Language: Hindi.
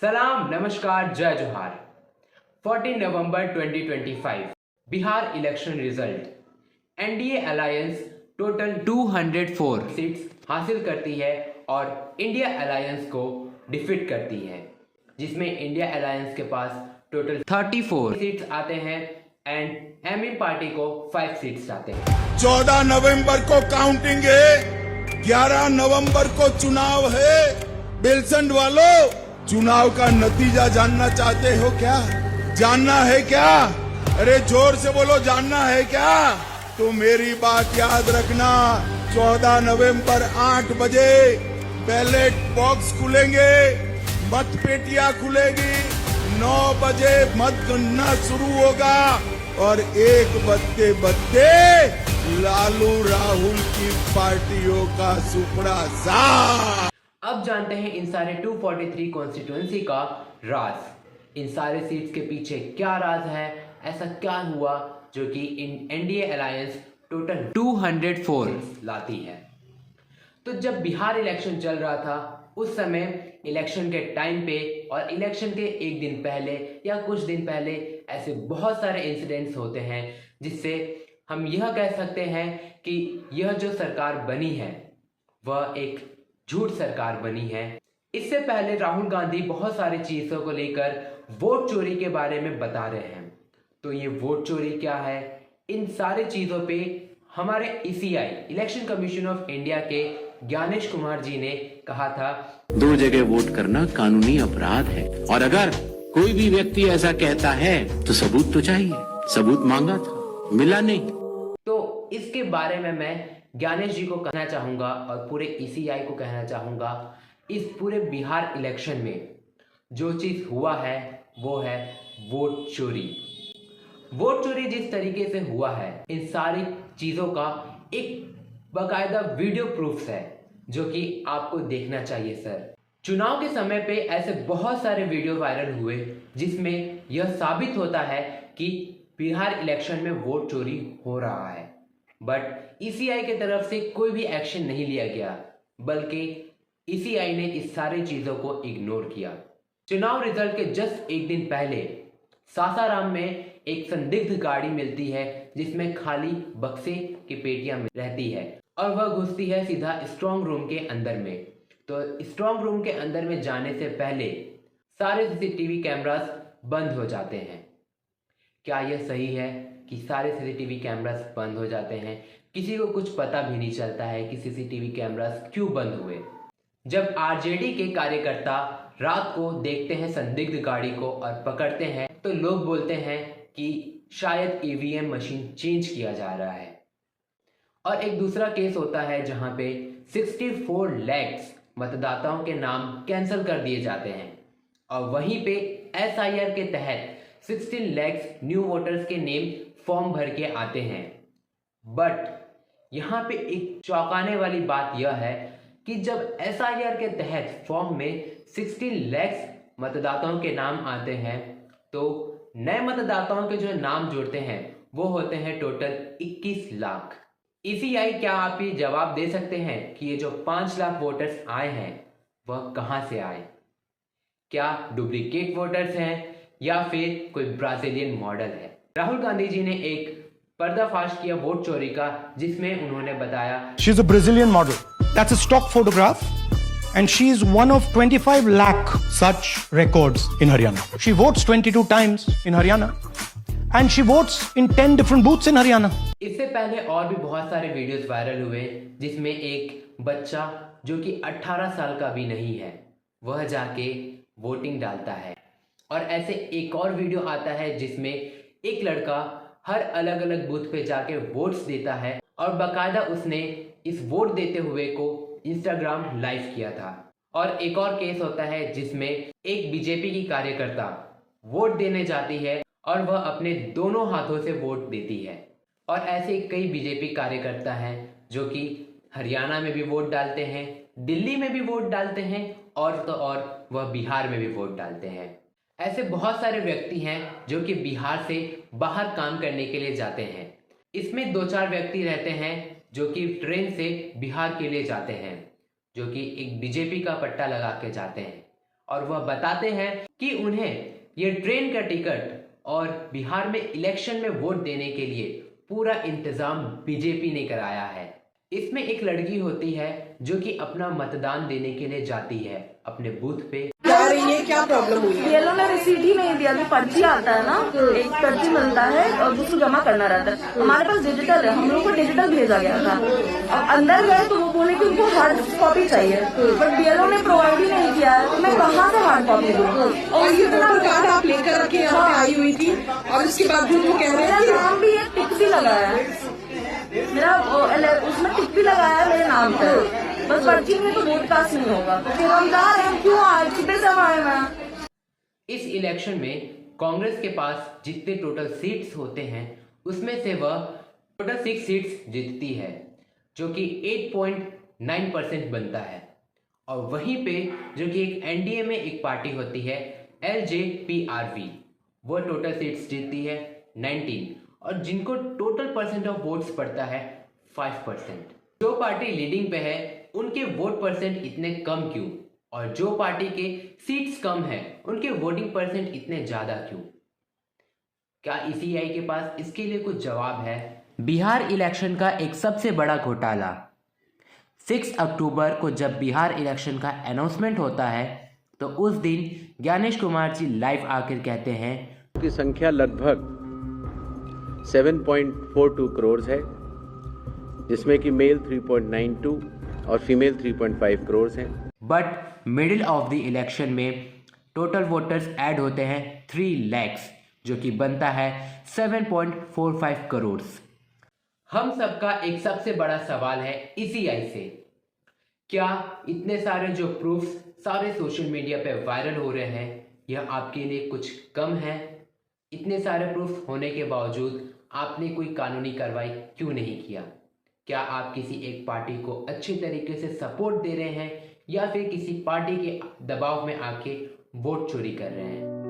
सलाम, नमस्कार, जय जोहार। 14 नवंबर 2025 Bihar election result. NDA alliance total 204 seats हासिल करती है और इंडिया अलायंस को डिफीट करती है, जिसमें इंडिया अलायंस के पास टोटल 34 सीट्स आते हैं एंड एमइन पार्टी को 5 सीट्स आते हैं। 14 नवंबर को काउंटिंग है, 11 नवंबर को चुनाव है। बेलसंड वालों, चुनाव का नतीजा जानना चाहते हो क्या? जानना है क्या? अरे जोर से बोलो, जानना है क्या? तो मेरी बात याद रखना, 14 नवंबर 8 बजे बैलेट बॉक्स खुलेंगे, मत पेटियां खुलेगी, 9 बजे मतगणना शुरू होगा और 1 बजते बजते लालू राहुल की पार्टियों का सुपड़ा सा। अब जानते हैं इन सारे 243 कॉन्स्टिट्यूएंसी का राज। इन सारे सीट्स के पीछे क्या राज है? ऐसा क्या हुआ जो कि एनडीए अलायंस टोटल 204 लाती है? तो जब बिहार इलेक्शन चल रहा था, उस समय इलेक्शन के टाइम पे और इलेक्शन के एक दिन पहले या कुछ दिन पहले ऐसे बहुत सारे इंसिडेंट्स होते हैं जिससे हम यह कह सकते हैं कि यह जो सरकार बनी है वह एक झूठ सरकार बनी है। इससे पहले राहुल गांधी बहुत सारी चीजों को लेकर वोट चोरी के बारे में बता रहे हैं। तो ये वोट चोरी क्या है, इन सारी चीजों पे हमारे ECI election commission of India के ज्ञानेश कुमार जी ने कहा था, 2 जगह वोट करना कानूनी अपराध है और अगर कोई भी व्यक्ति ऐसा कहता है तो सबूत तो चाहिए। सबूत मांगा था, मिला नहीं। तो इसके बारे में मैं ज्ञानेश जी को कहना चाहूंगा और पूरे ईसीआई को कहना चाहूंगा, इस पूरे बिहार इलेक्शन में जो चीज हुआ है वो है वोट चोरी। वोट चोरी जिस तरीके से हुआ है, इन सारी चीजों का एक बाकायदा वीडियो प्रूफ्स है जो कि आपको देखना चाहिए सर। चुनाव के समय पे ऐसे बहुत सारे वीडियो वायरल हुए जिसमें यह साबित होता है कि बिहार इलेक्शन में वोट चोरी हो रहा है, बट ईसीआई की तरफ से कोई भी एक्शन नहीं लिया गया, बल्कि ईसीआई ने इस सारी चीजों को इग्नोर किया। चुनाव रिजल्ट के जस्ट एक दिन पहले सासाराम में एक संदिग्ध गाड़ी मिलती है जिसमें खाली बक्से की पेटियां रहती है और वह घुसती है सीधा स्ट्रांग रूम के अंदर में। तो स्ट्रांग रूम के अंदर में जाने से पहले सारे सीसीटीवी कैमरास बंद हो जाते हैं। क्या यह सही है कि सारे सीसीटीवी कैमरास बंद हो जाते हैं? किसी को कुछ पता भी नहीं चलता है कि सीसीटीवी कैमरास क्यों बंद हुए। जब आरजेडी के कार्यकर्ता रात को देखते हैं संदिग्ध गाड़ी को और पकड़ते हैं तो लोग बोलते हैं कि शायद ईवीएम मशीन चेंज किया जा रहा है। और एक दूसरा केस होता है जहां पे 64 लाख मतदाताओं के नाम कैंसिल कर दिए जाते हैं और वहीं पे एसआईआर के तहत 16 लाख न्यू वोटर्स के नेम फॉर्म भर के आते हैं। बट यहाँ पे एक चौंकाने वाली बात यह है कि जब एसआईआर के तहत फॉर्म में 16 लाख मतदाताओं के नाम आते हैं तो नए मतदाताओं के जो नाम जुड़ते हैं वो होते हैं टोटल 21 लाख। ईसीआई, क्या आप ये जवाब दे सकते हैं कि ये जो 5 लाख वोटर्स आए हैं वह कहां से आए? क्या डुप्लीकेट वोटर्स हैं या फिर कोई ब्राजीलियन मॉडल है? राहुल गांधी जी ने एक पर्दाफाश किया वोट चोरी का, जिसमें उन्होंने बताया, She is a Brazilian model. That's a stock photograph. And she is one of 25 lakh such records in Haryana. She votes 22 times in Haryana. And she votes in 10 different booths in Haryana. इससे पहले और भी बहुत सारे वीडियोस वायरल हुए जिसमें एक बच्चा जो कि 18 साल का भी नहीं है वह जाके वोटिंग डालता है। और ऐसे एक और वीडियो आता है जिसमें एक लड़का हर अलग अलग बूथ पे जाके वोट्स देता है और बाकायदा उसने इस वोट देते हुए को इंस्टाग्राम लाइव किया था। और एक और केस होता है जिसमें एक बीजेपी की कार्यकर्ता वोट देने जाती है और वह अपने दोनों हाथों से वोट देती है। और ऐसे कई बीजेपी कार्यकर्ता हैं जो कि हरियाणा में भी वोट डालते हैं, दिल्ली में भी वोट डालते हैं और तो और वह बिहार में भी वोट डालते हैं। ऐसे बहुत सारे व्यक्ति हैं जो कि बिहार से बाहर काम करने के लिए जाते हैं। इसमें 2-4 व्यक्ति रहते हैं जो कि ट्रेन से बिहार के लिए जाते हैं, जो कि एक बीजेपी का पट्टा लगा के जाते हैं। और वह बताते हैं कि उन्हें ये ट्रेन का टिकट और बिहार में इलेक्शन में वोट देने के लिए पूरा इंतजाम बीजेपी ने कराया है। इसमें एक लड़की होती है जो कि अपना मतदान देने के लिए जाती है अपने बूथ पे। क्या रही है, क्या प्रॉब्लम हुई है? बीएलओ ने रिसीट ही नहीं दिया। जो पर्ची आता है ना, एक पर्ची मिलता है और उसको जमा करना रहता है। हमारे पास डिजिटल है, हम लोग को डिजिटल भेजा गया था। अब अंदर गए तो वो बोले कि उनको हार्ड कॉपी चाहिए, बट बीएलओ ने प्रोवाइड ही नहीं किया है, तो मैं कहाँ से हार्ड कॉपी दूँ? और ये वोटर कार्ड आप लेकर के यहाँ पे आई हुई थी और उसके बाद भी वो कह रहे मेरा हैं नाम भी एक टिक भी लगाया है, मेरा उसमें टिक भी लगाया है मेरे नाम पे, बस पर्ची में तो वोट कास्ट नहीं होगा। फिर हम जा रहे हैं, क्यों आए, कितने समय आए मैं? इस इलेक्शन में कांग्रेस के पास जितने टोटल सीट्स होते हैं उसमें से वह टोटल 6 सीट्स जीतती है, जो कि 8.9% बनता है। और वहीं पे जो कि एक एनडीए में एक पार्टी होती है LJPRV, वह टोटल सीट्स जीतती है 19, और जिनको टोटल परसेंट ऑफ वोट्स पड़ता है 5%। जो पार्टी लीडिंग पे है उनके वोट परसेंट इतने कम क्यों, और जो पार्टी के सीट्स कम है उनके वोटिंग परसेंट इतने ज्यादा क्यों? क्या ईसीआई के पास इसके लिए कुछ जवाब है? बिहार इलेक्शन का एक सबसे बड़ा घोटाला। 6 अक्टूबर को जब बिहार इलेक्शन का अनाउंसमेंट होता है तो उस दिन ज्ञानेश कुमार जी लाइव आकर कहते हैं की संख्या लगभग 7.42 करोड़ है, जिसमें कि मेल 3.92 और फीमेल 3.5 करोड़ हैं। But middle of the election में टोटल वोटर्स ऐड होते हैं 3 lakhs, जो कि बनता है 7.45 करोड़। हम सबका एक सबसे बड़ा सवाल है ईसीआई से, क्या इतने सारे जो प्रूफ्स सारे सोशल मीडिया पे वायरल हो रहे हैं, यह आपके लिए कुछ कम है? इतने सारे प्रूफ होने के बावजूद आपने कोई कानूनी कार्रवाई क्यों नहीं किया? क्या आप किसी एक पार्टी को अच्छे तरीके से सपोर्ट दे रहे हैं या फिर किसी पार्टी के दबाव में आके वोट चोरी कर रहे हैं?